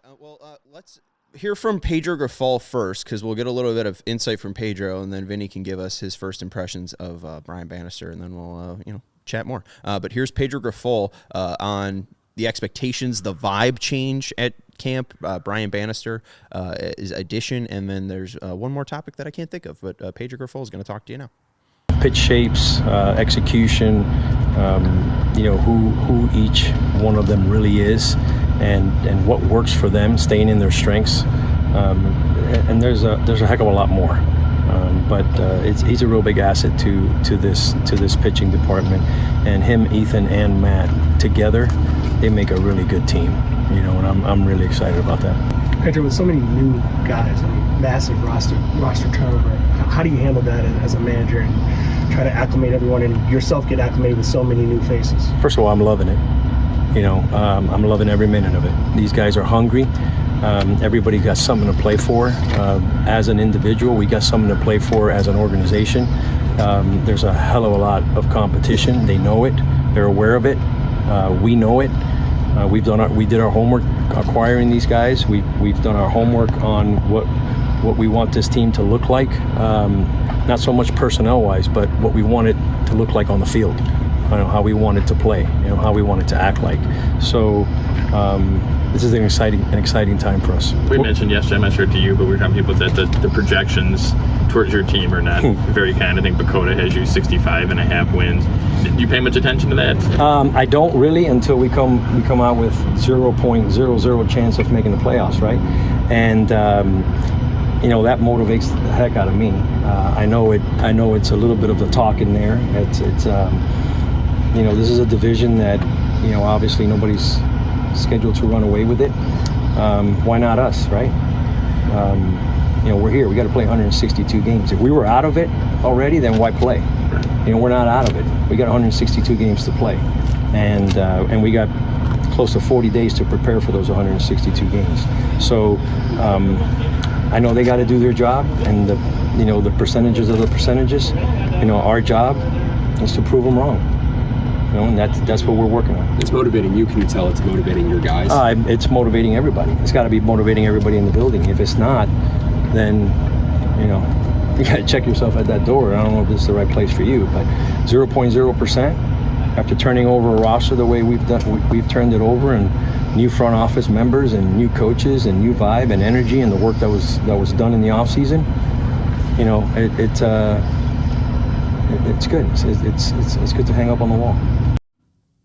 Let's hear from Pedro Grifol first, because we'll get a little bit of insight from Pedro, and then Vinny can give us his first impressions of Brian Bannister, and then we'll chat more. But here's Pedro Grifol on the expectations, the vibe change at camp, Brian Bannister, his addition, and then there's one more topic that I can't think of, but Pedro Grifol is going to talk to you now. Pitch shapes, execution, who each one of them really is, and what works for them, staying in their strengths, and there's a heck of a lot more. But he's a real big asset to this pitching department, and him, Ethan, and Matt together, they make a really good team. And I'm really excited about that. Pedro, with so many new guys, massive roster turnover, how do you handle that as a manager and try to acclimate everyone and yourself get acclimated with so many new faces? First of all, I'm loving it. I'm loving every minute of it. These guys are hungry. Everybody got something to play for. As an individual, we got something to play for as an organization. There's a hell of a lot of competition. They know it. They're aware of it. We know it. We did our homework acquiring these guys. We've done our homework on what we want this team to look like. Not so much personnel-wise, but what we want it to look like on the field. How we want it to play. How we want it to act like. So this is an exciting time for us. We mentioned yesterday, I'm not sure to you, but we were telling people that the projections towards your team are not very kind. I think PECOTA has you 65.5 wins. Do you pay much attention to that? I don't really, until we come out with 0.00 chance of making the playoffs, right? And that motivates the heck out of me. I know it's a little bit of the talk in there. It's this is a division that obviously nobody's scheduled to run away with it. Why not us, right? We're here. We got to play 162 games. If we were out of it already, then why play? We're not out of it. We got 162 games to play, and we got close to 40 days to prepare for those 162 games. So I know they got to do their job, and the percentages of the percentages. Our job is to prove them wrong. And that's what we're working on. It's motivating you. Can you tell it's motivating your guys? It's motivating everybody. It's got to be motivating everybody in the building. If it's not, then you got to check yourself at that door. I don't know if this is the right place for you, but 0.0% after turning over a roster the way we've turned it over, and new front office members and new coaches and new vibe and energy and the work that was done in the off season. It's good. It's good to hang up on the wall.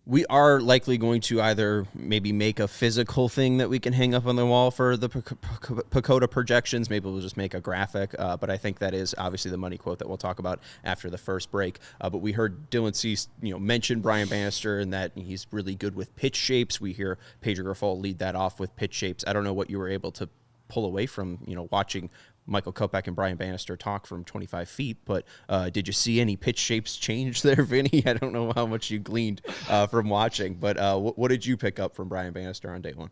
We are likely going to either maybe make a physical thing that we can hang up on the wall for the PECOTA projections. Maybe we'll just make a graphic, but I think that is obviously the money quote that we'll talk about after the first break. But we heard Dylan Cease, mention Brian Bannister and that he's really good with pitch shapes. We hear Pedro Grifol lead that off with pitch shapes. I don't know what you were able to pull away from, watching Michael Kopech and Brian Bannister talk from 25 feet, but did you see any pitch shapes change there, Vinny? I don't know how much you gleaned from watching, but what did you pick up from Brian Bannister on day one?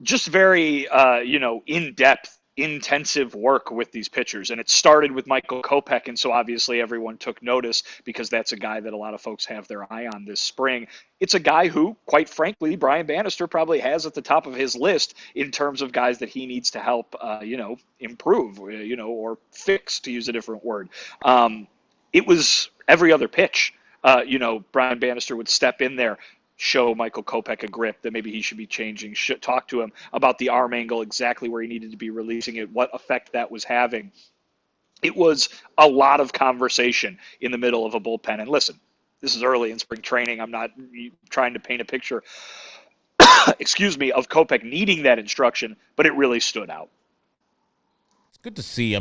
Just very, in-depth, intensive work with these pitchers. And it started with Michael Kopech, and so obviously everyone took notice because that's a guy that a lot of folks have their eye on this spring. It's a guy who, quite frankly, Brian Bannister probably has at the top of his list in terms of guys that he needs to help, improve, or fix, to use a different word. It was every other pitch. Brian Bannister would step in there, show Michael Kopech a grip that maybe he should be changing, talk to him about the arm angle, exactly where he needed to be releasing it, what effect that was having. It was a lot of conversation in the middle of a bullpen. And listen, this is early in spring training. I'm not trying to paint a picture, of Kopech needing that instruction, but it really stood out. It's good to see.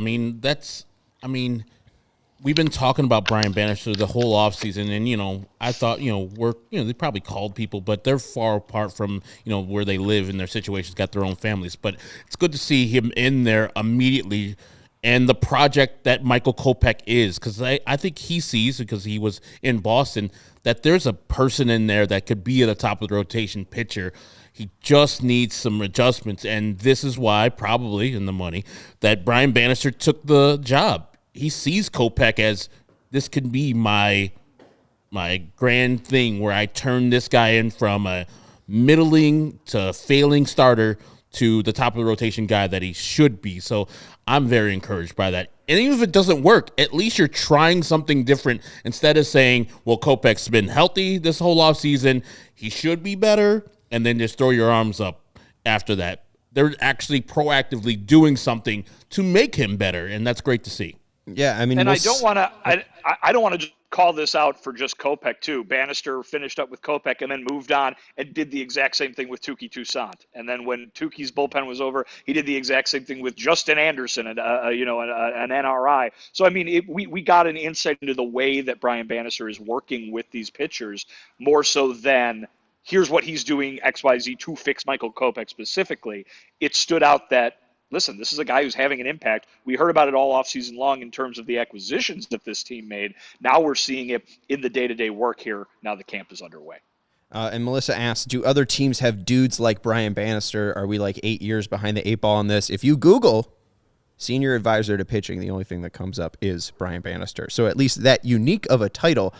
We've been talking about Brian Bannister the whole offseason, and, I thought, they probably called people, but they're far apart from, where they live and their situations, got their own families. But it's good to see him in there immediately and the project that Michael Kopech is, because I think he sees, because he was in Boston, that there's a person in there that could be at the top of the rotation pitcher. He just needs some adjustments, and this is why, probably in the money, that Brian Bannister took the job. He sees Kopech as, this could be my grand thing where I turn this guy in from a middling to failing starter to the top of the rotation guy that he should be. So I'm very encouraged by that. And even if it doesn't work, at least you're trying something different instead of saying, well, Kopech's been healthy this whole offseason, he should be better, and then just throw your arms up after that. They're actually proactively doing something to make him better, and that's great to see. Yeah, I mean, and I don't want to just call this out for just Kopech too. Bannister finished up with Kopech and then moved on and did the exact same thing with Touki Toussaint. And then when Touki's bullpen was over, he did the exact same thing with Justin Anderson and an NRI. So I mean, we got an insight into the way that Brian Bannister is working with these pitchers more so than here's what he's doing XYZ to fix Michael Kopech specifically. It stood out that, listen, this is a guy who's having an impact. We heard about it all offseason long in terms of the acquisitions that this team made. Now we're seeing it in the day-to-day work here. Now the camp is underway. And Melissa asks, do other teams have dudes like Brian Bannister? Are we like 8 years behind the 8 ball on this? If you Google senior advisor to pitching, the only thing that comes up is Brian Bannister. So at least that unique of a title,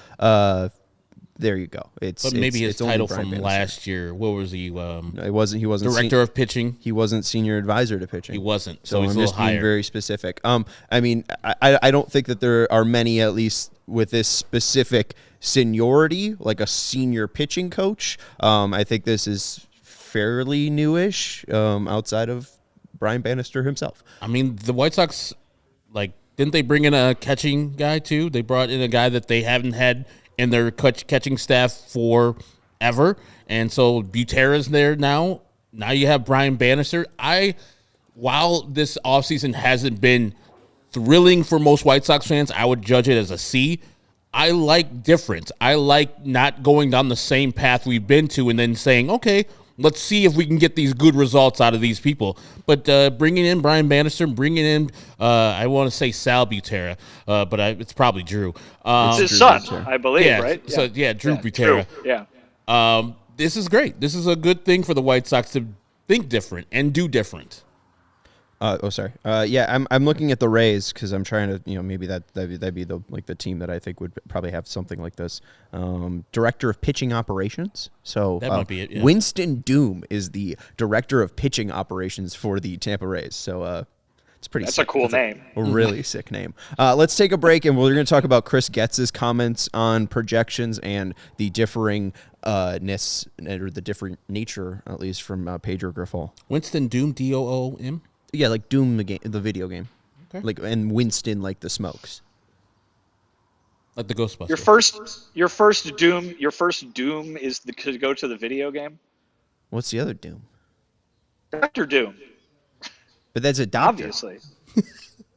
there you go. But maybe his title from last year. What was he? He wasn't director of pitching. He wasn't senior advisor to pitching. He wasn't. So he's I'm a just little higher. being very specific. I mean, I don't think that there are many, at least with this specific seniority, like a senior pitching coach. I think this is fairly newish, outside of Brian Bannister himself. I mean, the White Sox, didn't they bring in a catching guy too? They brought in a guy that they haven't had in their catching staff forever. And so Butera's there now. Now you have Brian Bannister. While this offseason hasn't been thrilling for most White Sox fans, I would judge it as a C. I like difference. I like not going down the same path we've been to and then saying, okay, let's see if we can get these good results out of these people. But bringing in Brian Bannister, bringing in, I want to say Sal Butera, but it's probably Drew. It's his son, I believe, right? Yeah. So, Drew Butera. Drew. Yeah. This is great. This is a good thing for the White Sox to think different and do different. Sorry. I'm looking at the Rays because I'm trying to, maybe that'd be the team that I think would probably have something like this. Director of pitching operations. So that might be it. Yeah. Winston Doom is the director of pitching operations for the Tampa Rays. So it's pretty. That's sick. a cool name. A really sick name. Let's take a break, and we're going to talk about Chris Getz's comments on projections and the differingness or the different nature, at least from Pedro Grifol. Winston Doom, Doom. Yeah, like Doom, the video game. Okay. And Winston, like the smokes. Like the Ghostbusters. Your first Doom is to go to the video game. What's the other Doom? Dr. Doom. But that's a doctor. Obviously.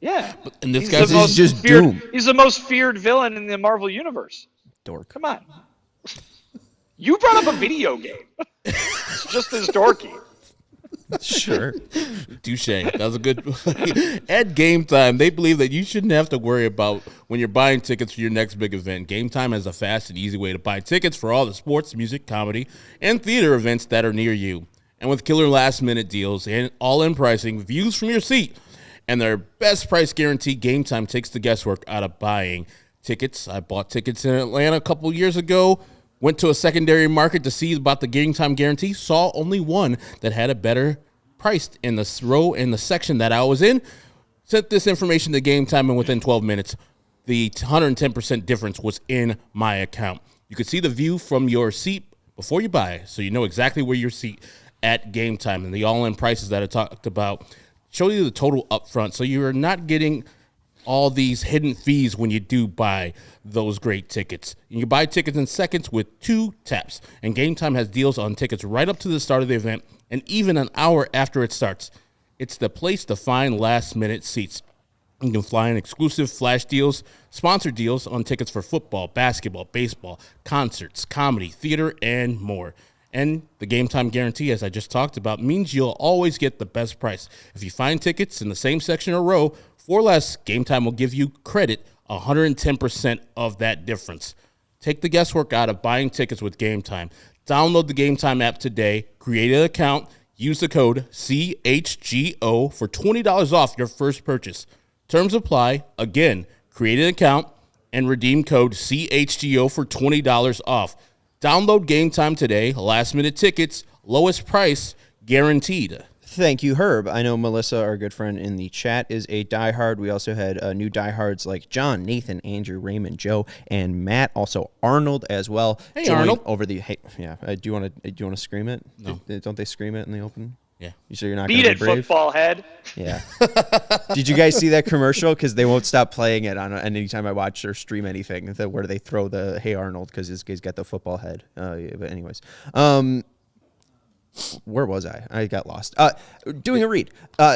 Yeah. And this guy's just Doom. He's the most feared villain in the Marvel universe. Dork. Come on. You brought up a video game. It's just as dorky. Sure. Touche. That was a good. At Game Time, they believe that you shouldn't have to worry about when you're buying tickets for your next big event. Game Time has a fast and easy way to buy tickets for all the sports, music, comedy, and theater events that are near you. And with killer last-minute deals and all-in pricing, views from your seat, and their best price guarantee, Game Time takes the guesswork out of buying tickets. I bought tickets in Atlanta a couple years ago. Went to a secondary market to see about the Game Time guarantee. Saw only one that had a better price in the row in the section that I was in. Sent this information to Game Time, and within 12 minutes, the 110% difference was in my account. You could see the view from your seat before you buy, so you know exactly where your seat at Game Time. And the all-in prices that I talked about show you the total upfront, so you are not getting all these hidden fees when you do buy those great tickets. You can buy tickets in seconds with 2 taps, and Game Time has deals on tickets right up to the start of the event and even an hour after it starts. It's the place to find last-minute seats. You can fly in exclusive flash deals, sponsored deals on tickets for football, basketball, baseball, concerts, comedy, theater, and more. And the game time guarantee, as I just talked about, means you'll always get the best price. If you find tickets in the same section or row for less, Game Time will give you credit 110% of that difference. Take the guesswork out of buying tickets with Game Time. Download the Game Time app today, create an account, use the code CHGO for $20 off your first purchase. Terms apply. Again, create an account and redeem code CHGO for $20 off. Download Game Time today. Last-minute tickets, lowest price, guaranteed. Thank you, Herb. I know Melissa, our good friend in the chat, is a diehard. We also had new diehards like John, Nathan, Andrew, Raymond, Joe, and Matt. Also Arnold as well. Hey, Arnold. Over the yeah. Do you want to scream it? No. Don't they scream it in the open? Yeah. You sure you're not Beat gonna it, be brave? football head. Yeah. Did you guys see that commercial? Because they won't stop playing it on anytime I watch or stream anything where they throw the "Hey Arnold" because he's got the football head. But anyways, where was I? I got lost. Doing a read.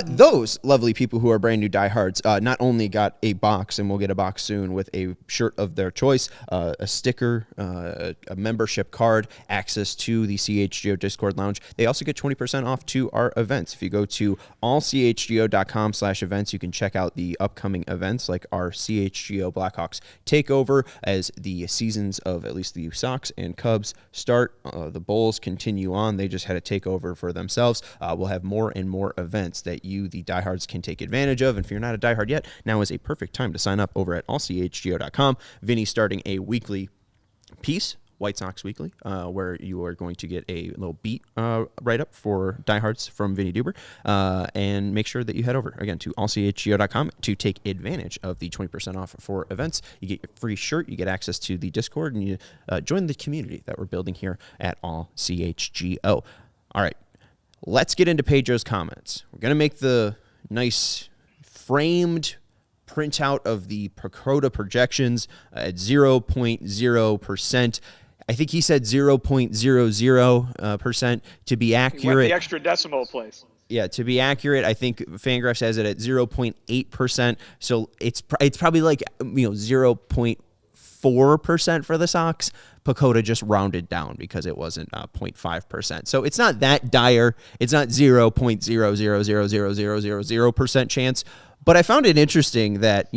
Those lovely people who are brand new diehards not only got a box, and we'll get a box soon with a shirt of their choice, a sticker, a membership card, access to the CHGO Discord Lounge. They also get 20% off to our events. If you go to allchgo.com/events, you can check out the upcoming events like our CHGO Blackhawks takeover as the seasons of at least the Sox and Cubs start. The Bulls continue on. They just had a takeover for themselves. We'll have more and more events that you, the diehards, can take advantage of. And if you're not a diehard yet, now is a perfect time to sign up over at allchgo.com. Vinny's starting a weekly piece, White Sox Weekly, where you are going to get a little beat write-up for diehards from Vinnie Duber. And make sure that you head over, again, to allchgo.com to take advantage of the 20% off for events. You get your free shirt, you get access to the Discord, and you join the community that we're building here at All CHGO. All right, let's get into Pedro's comments. We're going to make the nice framed printout of the PECOTA projections at 0.0%. I think he said 0.00% to be accurate. Went the extra decimal place. Yeah, to be accurate, I think Fangraphs has it at 0.8%. So it's probably like 0.4% for the Sox. PECOTA just rounded down because it wasn't 0.5%. So it's not that dire. It's not 0.0000000% chance. But I found it interesting that,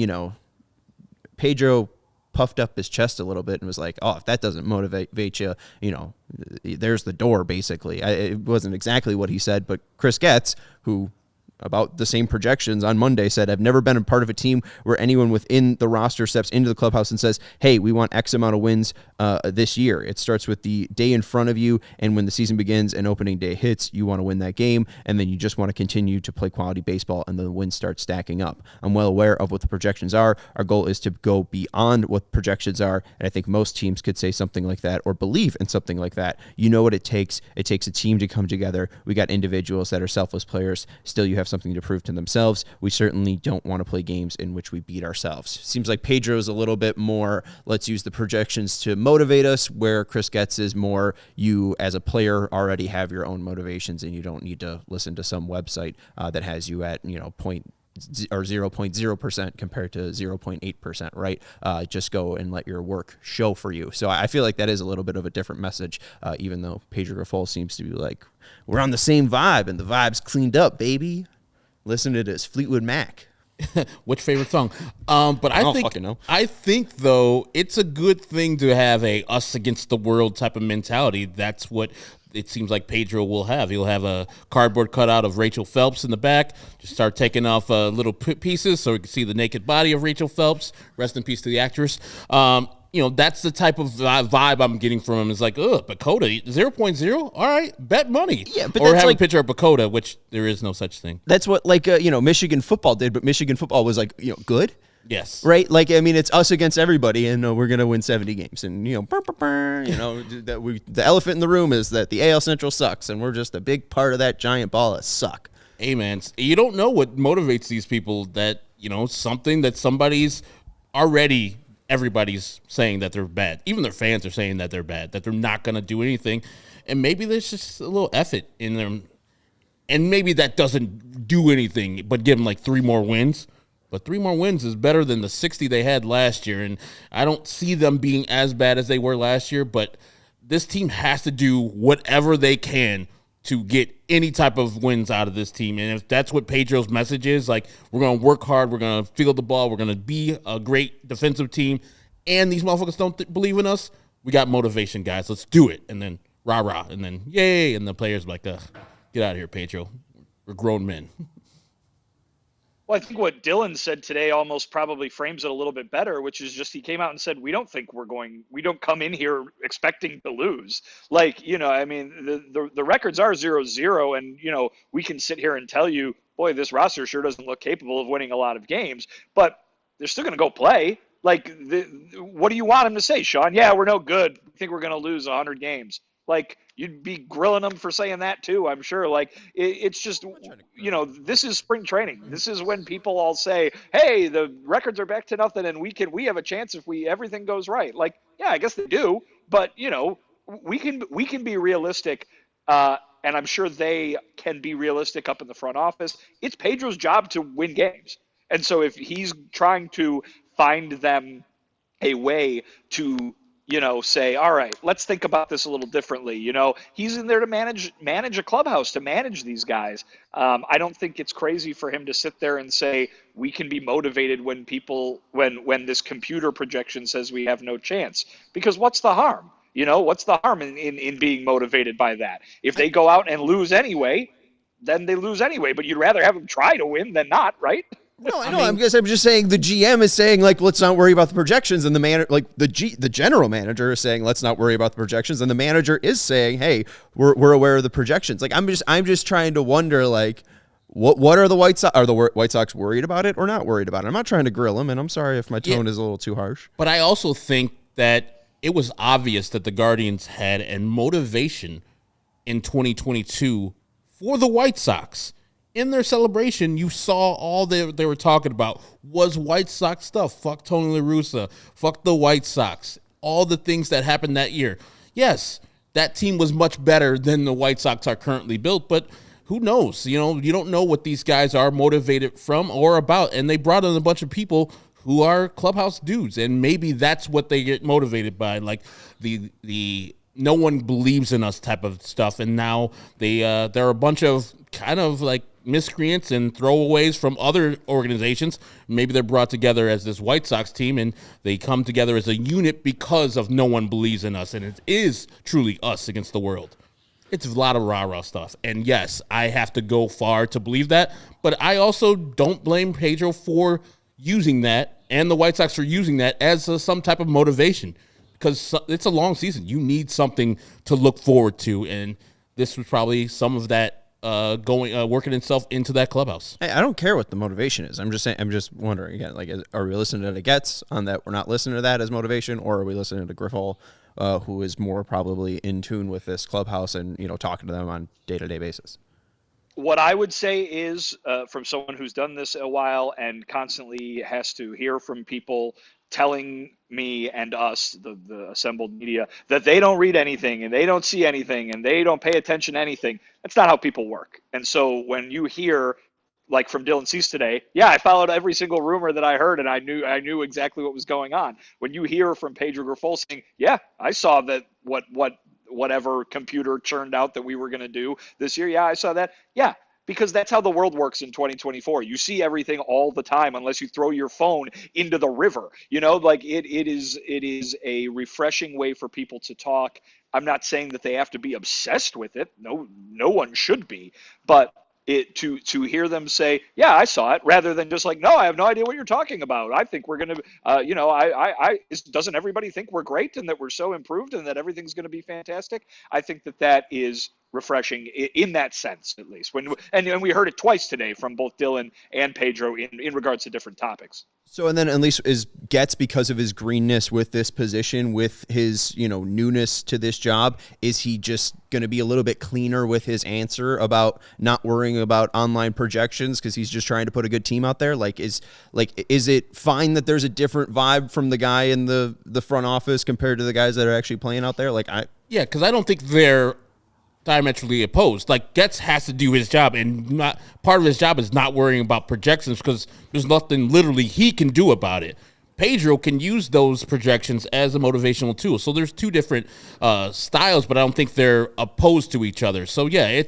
Pedro puffed up his chest a little bit and was like, oh, if that doesn't motivate you, there's the door, basically. It wasn't exactly what he said, but Chris Getz, who about the same projections on Monday, said, I've never been a part of a team where anyone within the roster steps into the clubhouse and says, hey, we want X amount of wins this year. It starts with the day in front of you, and when the season begins and opening day hits, you want to win that game, and then you just want to continue to play quality baseball, and the wins start stacking up. I'm well aware of what the projections are. Our goal is to go beyond what projections are, and I think most teams could say something like that or believe in something like that. You know what it takes. It takes a team to come together. We got individuals that are selfless players. Still, you have something to prove to themselves. We certainly don't want to play games in which we beat ourselves. Seems like Pedro's a little bit more, let's use the projections to motivate us, where Chris Getz is more, you as a player already have your own motivations and you don't need to listen to some website that has you at, 0.0% compared to 0.8%, right? Just go and let your work show for you. So I feel like that is a little bit of a different message, even though Pedro Grifol seems to be like, we're on the same vibe and the vibe's cleaned up, baby. Listen to this, Fleetwood Mac. Which favorite song? But I don't fucking know. I think though it's a good thing to have a us against the world type of mentality. That's what it seems like Pedro will have. He'll have a cardboard cutout of Rachel Phelps in the back. Just start taking off little pieces so we can see the naked body of Rachel Phelps. Rest in peace to the actress. That's the type of vibe I'm getting from him. It's like, PECOTA, 0.0? All right, bet money. Yeah, but or that's have like, a picture of PECOTA, which there is no such thing. That's what, Michigan football did, but Michigan football was like, good. Yes. Right? It's us against everybody, and we're going to win 70 games. And, the elephant in the room is that the AL Central sucks, and we're just a big part of that giant ball of suck. Hey, man, you don't know what motivates these people that, something that somebody's already... Everybody's saying that they're bad. Even their fans are saying that they're bad, that they're not going to do anything. And maybe there's just a little effort in them. And maybe that doesn't do anything but give them like 3 more wins. But 3 more wins is better than the 60 they had last year. And I don't see them being as bad as they were last year. But this team has to do whatever they can to get any type of wins out of this team. And if that's what Pedro's message is, like, we're going to work hard, we're going to field the ball, we're going to be a great defensive team, and these motherfuckers don't believe in us, we got motivation, guys. Let's do it. And then rah-rah, and then yay, and the players are like, ugh, get out of here, Pedro. We're grown men. Well, I think what Dylan said today almost probably frames it a little bit better, which is just he came out and said, we don't come in here expecting to lose. Like, I mean, the records are 0-0, and, we can sit here and tell you, boy, this roster sure doesn't look capable of winning a lot of games, but they're still going to go play. Like, what do you want him to say, Sean? Yeah, we're no good. I think we're going to lose 100 games. Like, you'd be grilling them for saying that too, I'm sure. Like, it's just, this is spring training. This is when people all say, hey, the records are back to nothing and we have a chance if everything goes right. Like, yeah, I guess they do, but we can be realistic, and I'm sure they can be realistic up in the front office. It's Pedro's job to win games. And so if he's trying to find them a way to say, all right, let's think about this a little differently. He's in there to manage a clubhouse, to manage these guys. I don't think it's crazy for him to sit there and say, we can be motivated when this computer projection says we have no chance, because what's the harm? What's the harm in being motivated by that? If they go out and lose anyway, then they lose anyway, but you'd rather have them try to win than not, right? No, I know. I'm just saying the GM is saying, like, let's not worry about the projections, and the general manager is saying, let's not worry about the projections, and the manager is saying, hey, we're aware of the projections. Like, I'm just trying to wonder, like, what are the White Sox? Are the White Sox worried about it or not worried about it? I'm not trying to grill them, and I'm sorry if my tone is a little too harsh. But I also think that it was obvious that the Guardians had a motivation in 2022 for the White Sox. In their celebration, you saw all they were talking about was White Sox stuff. Fuck Tony La Russa. Fuck the White Sox. All the things that happened that year. Yes, that team was much better than the White Sox are currently built, but who knows? You don't know what these guys are motivated from or about. And they brought in a bunch of people who are clubhouse dudes, and maybe that's what they get motivated by, like the no one believes in us type of stuff. And now there are a bunch of kind of like miscreants and throwaways from other organizations. Maybe they're brought together as this White Sox team, and they come together as a unit because of no one believes in us, and it is truly us against the world. It's a lot of rah-rah stuff, and yes, I have to go far to believe that, but I also don't blame Pedro for using that and the White Sox for using that as some type of motivation, because it's a long season. You need something to look forward to, and this was probably some of that working itself into that clubhouse. I don't care what the motivation is. I'm just saying. I'm just wondering again. Like, are we listening to Getz on that? We're not listening to that as motivation, or are we listening to Grifol, who is more probably in tune with this clubhouse and talking to them on day-to-day basis? What I would say is, from someone who's done this a while and constantly has to hear from people telling me and us, the assembled media, that they don't read anything and they don't see anything and they don't pay attention to anything. That's not how people work. And so when you hear, like from Dylan Cease today, yeah, I followed every single rumor that I heard and I knew exactly what was going on. When you hear from Pedro Grifol saying, yeah, I saw that whatever computer churned out that we were going to do this year, yeah, I saw that. Yeah. Because that's how the world works in 2024. You see everything all the time unless you throw your phone into the river. Like it is a refreshing way for people to talk. I'm not saying that they have to be obsessed with it. No one should be. But to hear them say, yeah, I saw it, rather than just like, no, I have no idea what you're talking about. I think we're going to, doesn't everybody think we're great and that we're so improved and that everything's going to be fantastic? I think that is refreshing in that sense, at least. And we heard it twice today from both Dylan and Pedro in regards to different topics. So, and then at least is Getz, because of his greenness with this position, with his, newness to this job, is he just going to be a little bit cleaner with his answer about not worrying about online projections because he's just trying to put a good team out there? Is it fine that there's a different vibe from the guy in the front office compared to the guys that are actually playing out there? Yeah, because I don't think they're diametrally opposed. Like, Getz has to do his job, and part of his job is not worrying about projections because there's nothing literally he can do about it. Pedro can use those projections as a motivational tool. So there's two different styles, but I don't think they're opposed to each other. So yeah,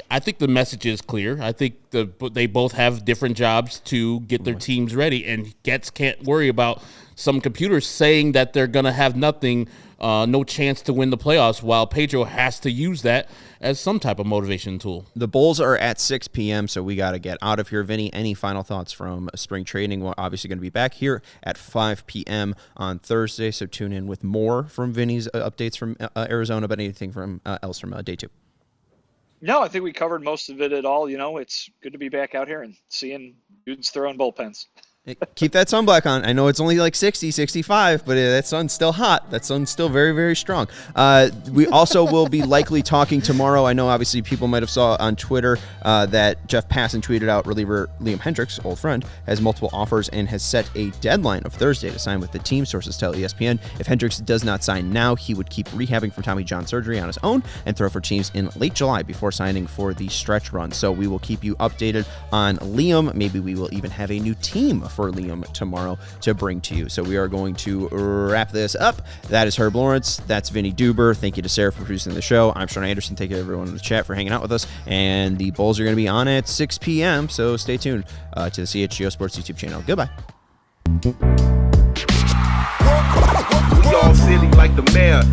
I think the message is clear. I think they both have different jobs to get their teams ready, and Getz can't worry about some computers saying that they're going to have nothing, no chance to win the playoffs, while Pedro has to use that as some type of motivation tool. The Bulls are at 6 p.m., so we got to get out of here. Vinny, any final thoughts from spring training? We're obviously going to be back here at 5 p.m. on Thursday, so tune in with more from Vinny's updates from Arizona, but anything else from day 2. No, I think we covered most of it at all. It's good to be back out here and seeing dudes throwing bullpens. Keep that sunblock on. I know it's only like 60, 65, but that sun's still hot. That sun's still very, very strong. We also will be likely talking tomorrow. I know obviously people might have saw on Twitter that Jeff Passan tweeted out reliever Liam Hendriks, old friend, has multiple offers and has set a deadline of Thursday to sign with the team. Sources tell ESPN if Hendriks does not sign now, he would keep rehabbing from Tommy John surgery on his own and throw for teams in late July before signing for the stretch run. So we will keep you updated on Liam. Maybe we will even have a new team for Liam tomorrow to bring to you. So we are going to wrap this up. That is Herb Lawrence. That's Vinnie Duber. Thank you to Sarah for producing the show. I'm Sean Anderson. Thank you to everyone in the chat for hanging out with us. And the Bulls are going to be on at 6 p.m. So stay tuned to the CHGO Sports YouTube channel. Goodbye. We all silly like the mayor.